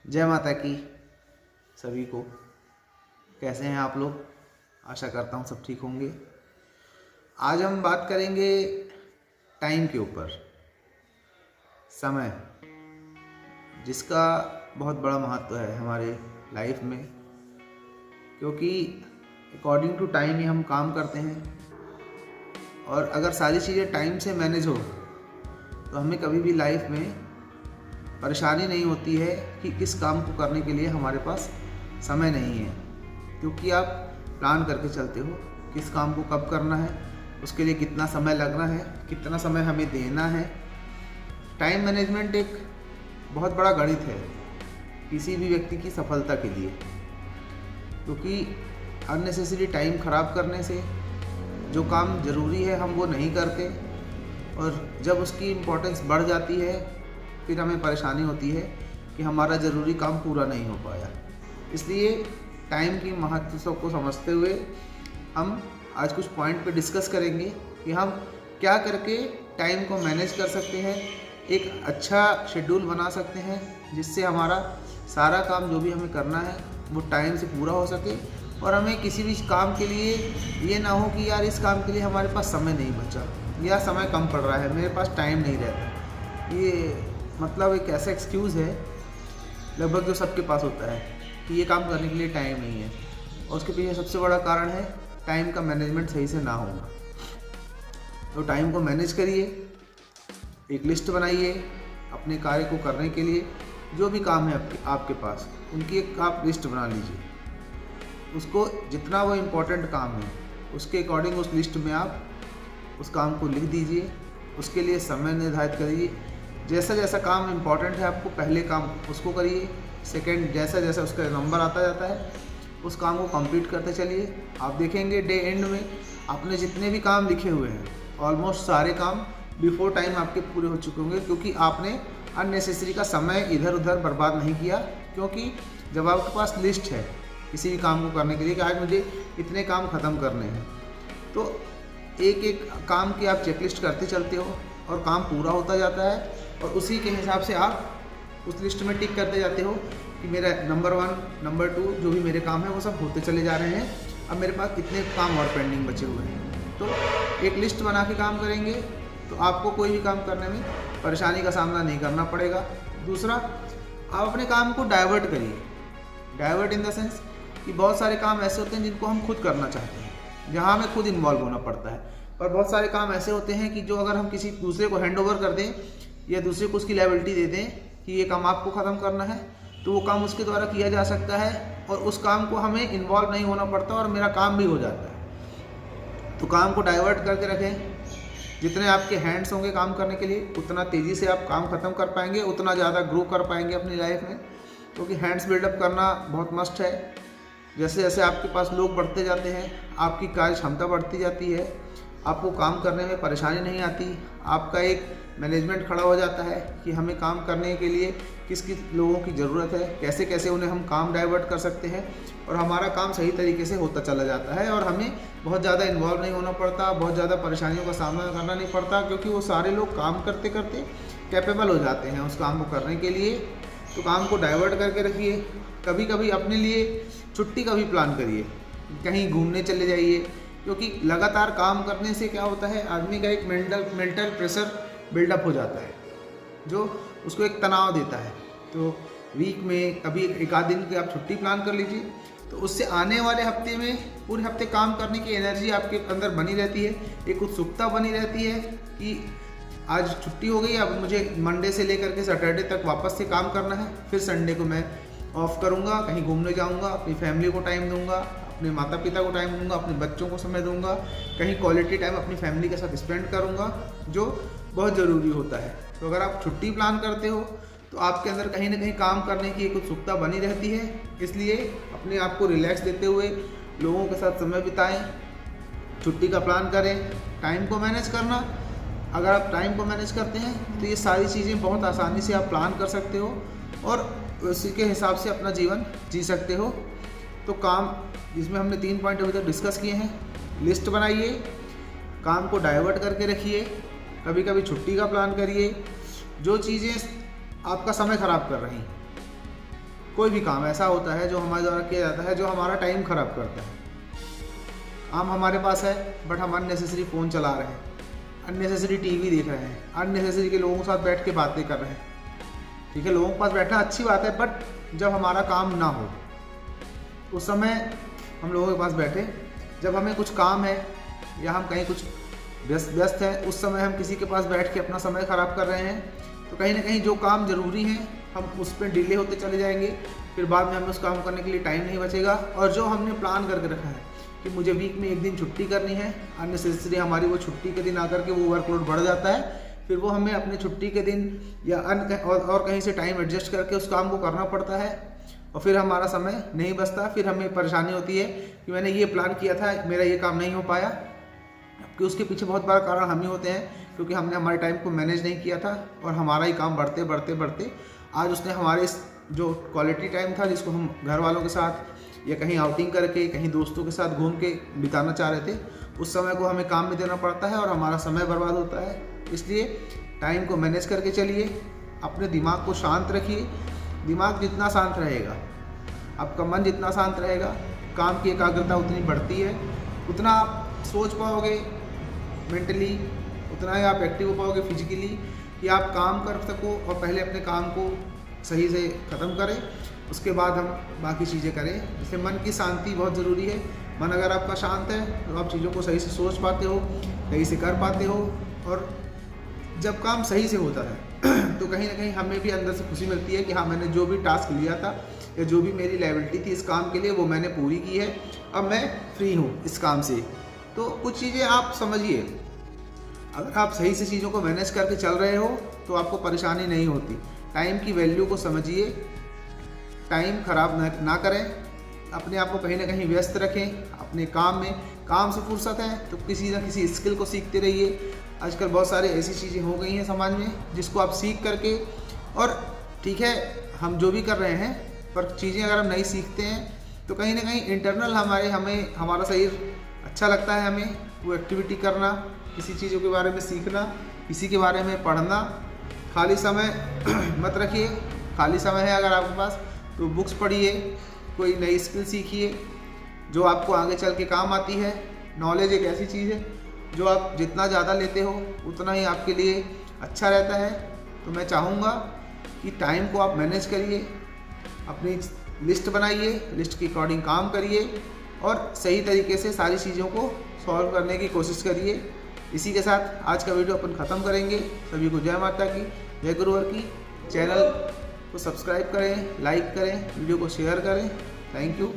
जय माता की सभी को। कैसे हैं आप लोग? आशा करता हूँ सब ठीक होंगे। आज हम बात करेंगे टाइम के ऊपर। समय, जिसका बहुत बड़ा महत्व है हमारे लाइफ में, क्योंकि अकॉर्डिंग टू टाइम ही हम काम करते हैं। और अगर सारी चीज़ें टाइम से मैनेज हो तो हमें कभी भी लाइफ में परेशानी नहीं होती है कि किस काम को करने के लिए हमारे पास समय नहीं है, क्योंकि आप प्लान करके चलते हो किस काम को कब करना है, उसके लिए कितना समय लगना है, कितना समय हमें देना है। टाइम मैनेजमेंट एक बहुत बड़ा गणित है किसी भी व्यक्ति की सफलता के लिए, क्योंकि अननेसेसरी टाइम ख़राब करने से जो काम ज़रूरी है हम वो नहीं करते, और जब उसकी इम्पोर्टेंस बढ़ जाती है फिर हमें परेशानी होती है कि हमारा ज़रूरी काम पूरा नहीं हो पाया। इसलिए टाइम की महत्व को समझते हुए हम आज कुछ पॉइंट पे डिस्कस करेंगे कि हम क्या करके टाइम को मैनेज कर सकते हैं, एक अच्छा शेड्यूल बना सकते हैं, जिससे हमारा सारा काम जो भी हमें करना है वो टाइम से पूरा हो सके, और हमें किसी भी काम के लिए ये ना हो कि यार इस काम के लिए हमारे पास समय नहीं बचा या समय कम पड़ रहा है, मेरे पास टाइम नहीं रहता। ये मतलब एक ऐसा एक्सक्यूज़ है लगभग जो सबके पास होता है कि ये काम करने के लिए टाइम नहीं है, और उसके पीछे सबसे बड़ा कारण है टाइम का मैनेजमेंट सही से ना होना। तो टाइम को मैनेज करिए, एक लिस्ट बनाइए अपने कार्य को करने के लिए। जो भी काम है आपके पास उनकी एक आप लिस्ट बना लीजिए, उसको जितना वो इम्पोर्टेंट काम है उसके अकॉर्डिंग उस लिस्ट में आप उस काम को लिख दीजिए, उसके लिए समय निर्धारित करिए। जैसा जैसा काम इम्पोर्टेंट है आपको पहले काम उसको करिए, सेकंड जैसा जैसा उसका नंबर आता जाता है उस काम को कंप्लीट करते चलिए। आप देखेंगे डे एंड में आपने जितने भी काम लिखे हुए हैं ऑलमोस्ट सारे काम बिफोर टाइम आपके पूरे हो चुके होंगे, क्योंकि आपने अननेसेसरी का समय इधर उधर बर्बाद नहीं किया। क्योंकि जब आपके पास लिस्ट है किसी भी काम को करने के लिए कि आज मुझे इतने काम ख़त्म करने हैं, तो एक एक काम की आप चेकलिस्ट करते चलते हो और काम पूरा होता जाता है, और उसी के हिसाब से आप उस लिस्ट में टिक करते जाते हो कि मेरा नंबर 1 नंबर 2 जो भी मेरे काम है वो सब होते चले जा रहे हैं, अब मेरे पास कितने काम और पेंडिंग बचे हुए हैं। तो एक लिस्ट बना के काम करेंगे तो आपको कोई भी काम करने में परेशानी का सामना नहीं करना पड़ेगा। दूसरा, आप अपने काम को डाइवर्ट करिए। डाइवर्ट इन द सेंस कि बहुत सारे काम ऐसे होते हैं जिनको हम खुद करना चाहते हैं, जहाँ हमें खुद इन्वॉल्व होना पड़ता है, और बहुत सारे काम ऐसे होते हैं कि जो अगर हम किसी दूसरे को हैंड ओवर कर दें या दूसरे को उसकी लायबिलिटी दे दें कि ये काम आपको ख़त्म करना है, तो वो काम उसके द्वारा किया जा सकता है और उस काम को हमें इन्वॉल्व नहीं होना पड़ता और मेरा काम भी हो जाता है। तो काम को डाइवर्ट करके रखें। जितने आपके हैंड्स होंगे काम करने के लिए उतना तेज़ी से आप काम ख़त्म कर पाएंगे, उतना ज़्यादा ग्रो कर पाएंगे अपनी लाइफ में, क्योंकि हैंड्स बिल्डअप करना बहुत मस्ट है। जैसे जैसे आपके पास लोग बढ़ते जाते हैं आपकी कार्य क्षमता बढ़ती जाती है, आपको काम करने में परेशानी नहीं आती, आपका एक मैनेजमेंट खड़ा हो जाता है कि हमें काम करने के लिए किस किस लोगों की ज़रूरत है, कैसे कैसे उन्हें हम काम डाइवर्ट कर सकते हैं, और हमारा काम सही तरीके से होता चला जाता है, और हमें बहुत ज़्यादा इन्वॉल्व नहीं होना पड़ता, बहुत ज़्यादा परेशानियों का सामना करना नहीं पड़ता, क्योंकि वो सारे लोग काम करते करते कैपेबल हो जाते हैं उस काम को करने के लिए। तो काम को डाइवर्ट करके रखिए। कभी कभी अपने लिए छुट्टी का भी प्लान करिए, कहीं घूमने चले जाइए, क्योंकि लगातार काम करने से क्या होता है आदमी का एक मेंटल प्रेशर बिल्डअप हो जाता है जो उसको एक तनाव देता है। तो वीक में कभी एक आध दिन की आप छुट्टी प्लान कर लीजिए, तो उससे आने वाले हफ्ते में पूरे हफ्ते काम करने की एनर्जी आपके अंदर बनी रहती है, एक उत्सुकता बनी रहती है कि आज छुट्टी हो गई, अब मुझे मंडे से लेकर के सैटरडे तक वापस से काम करना है, फिर संडे को मैं ऑफ करूँगा, कहीं घूमने जाऊँगा, अपनी फैमिली को टाइम दूँगा, अपने माता पिता को टाइम दूँगा, अपने बच्चों को समय दूँगा, कहीं क्वालिटी टाइम अपनी फैमिली के साथ स्पेंड करूँगा, जो बहुत ज़रूरी होता है। तो अगर आप छुट्टी प्लान करते हो तो आपके अंदर कहीं ना कहीं काम करने की एक उत्सुकता बनी रहती है, इसलिए अपने आप को रिलैक्स देते हुए लोगों के साथ समय बिताएं, छुट्टी का प्लान करें। टाइम को मैनेज करना, अगर आप टाइम को मैनेज करते हैं तो ये सारी चीज़ें बहुत आसानी से आप प्लान कर सकते हो और उसी के हिसाब से अपना जीवन जी सकते हो। तो काम जिसमें हमने 3 पॉइंट अभी तक डिस्कस किए हैं, लिस्ट बनाइए, काम को डाइवर्ट करके रखिए, कभी कभी छुट्टी का प्लान करिए। जो चीज़ें आपका समय ख़राब कर रही हैं कोई भी काम ऐसा होता है जो हमारे द्वारा किया जाता है जो हमारा टाइम ख़राब करता है। काम हमारे पास है बट हम अननेसेसरी फ़ोन चला रहे हैं, अननेसेसरी टीवी देख रहे हैं, अननेसेसरी के लोगों के साथ बैठ के बातें कर रहे हैं। ठीक है, लोगों के पास बैठना अच्छी बात है, बट जब हमारा काम ना हो उस समय हम लोगों के पास बैठे। जब हमें कुछ काम है या हम कहीं कुछ व्यस्त हैं, उस समय हम किसी के पास बैठ के अपना समय ख़राब कर रहे हैं, तो कहीं ना कहीं जो काम ज़रूरी है हम उस पर डिले होते चले जाएंगे। फिर बाद में हमें उस काम करने के लिए टाइम नहीं बचेगा। और जो हमने प्लान करके रखा है कि मुझे वीक में एक दिन छुट्टी करनी है, अननेसेसरी हमारी वो छुट्टी के दिन आकर के वो वर्कलोड बढ़ जाता है। फिर वो हमें अपने छुट्टी के दिन या और कहीं से टाइम एडजस्ट करके उस काम को करना पड़ता है और फिर हमारा समय नहीं बचता। फिर हमें परेशानी होती है कि मैंने ये प्लान किया था, मेरा ये काम नहीं हो पाया, कि उसके पीछे बहुत बड़ा कारण हम ही होते हैं, क्योंकि हमने हमारे टाइम को मैनेज नहीं किया था और हमारा ही काम बढ़ते बढ़ते बढ़ते आज उसने हमारे जो क्वालिटी टाइम था जिसको हम घर वालों के साथ या कहीं आउटिंग करके कहीं दोस्तों के साथ घूम के बिताना चाह रहे थे, उस समय को हमें काम में देना पड़ता है और हमारा समय बर्बाद होता है। इसलिए टाइम को मैनेज करके चलिए, अपने दिमाग को शांत रखिए। दिमाग जितना शांत रहेगा, आपका मन जितना शांत रहेगा, काम की एकाग्रता उतनी बढ़ती है, उतना आप सोच पाओगे मेंटली, उतना ही आप एक्टिव हो पाओगे फिजिकली कि आप काम कर सको। और पहले अपने काम को सही से ख़त्म करें, उसके बाद हम बाकी चीज़ें करें। जैसे मन की शांति बहुत ज़रूरी है। मन अगर आपका शांत है तो आप चीज़ों को सही से सोच पाते हो, सही से कर पाते हो। और जब काम सही से होता है तो कहीं ना कहीं हमें भी अंदर से खुशी मिलती है कि हाँ, मैंने जो भी टास्क लिया था या जो भी मेरी लायबिलिटी थी इस काम के लिए वो मैंने पूरी की है, अब मैं फ्री हूँ इस काम से। तो कुछ चीज़ें आप समझिए, अगर आप सही से चीज़ों को मैनेज करके चल रहे हो तो आपको परेशानी नहीं होती। टाइम की वैल्यू को समझिए, टाइम ख़राब ना करें, अपने आप को कहीं ना कहीं व्यस्त रखें अपने काम में। काम से फुर्सत है तो किसी ना किसी स्किल को सीखते रहिए। आजकल बहुत सारे ऐसी चीज़ें हो गई हैं समाज में जिसको आप सीख करके, और ठीक है हम जो भी कर रहे हैं पर चीज़ें अगर हम नहीं सीखते हैं तो कहीं ना कहीं इंटरनल हमारा शरीर अच्छा लगता है हमें वो एक्टिविटी करना, किसी चीज़ों के बारे में सीखना, किसी के बारे में पढ़ना। खाली समय मत रखिए, खाली समय है अगर आपके पास तो बुक्स पढ़िए, कोई नई स्किल सीखिए जो आपको आगे चल के काम आती है। नॉलेज एक ऐसी चीज़ है जो आप जितना ज़्यादा लेते हो उतना ही आपके लिए अच्छा रहता है। तो मैं चाहूँगा कि टाइम को आप मैनेज करिए, अपनी लिस्ट बनाइए, लिस्ट के अकॉर्डिंग काम करिए और सही तरीके से सारी चीज़ों को सॉल्व करने की कोशिश करिए। इसी के साथ आज का वीडियो अपन ख़त्म करेंगे। सभी को जय माता की, जय गुरुवर की। चैनल को सब्सक्राइब करें, लाइक करें, वीडियो को शेयर करें। Thank you.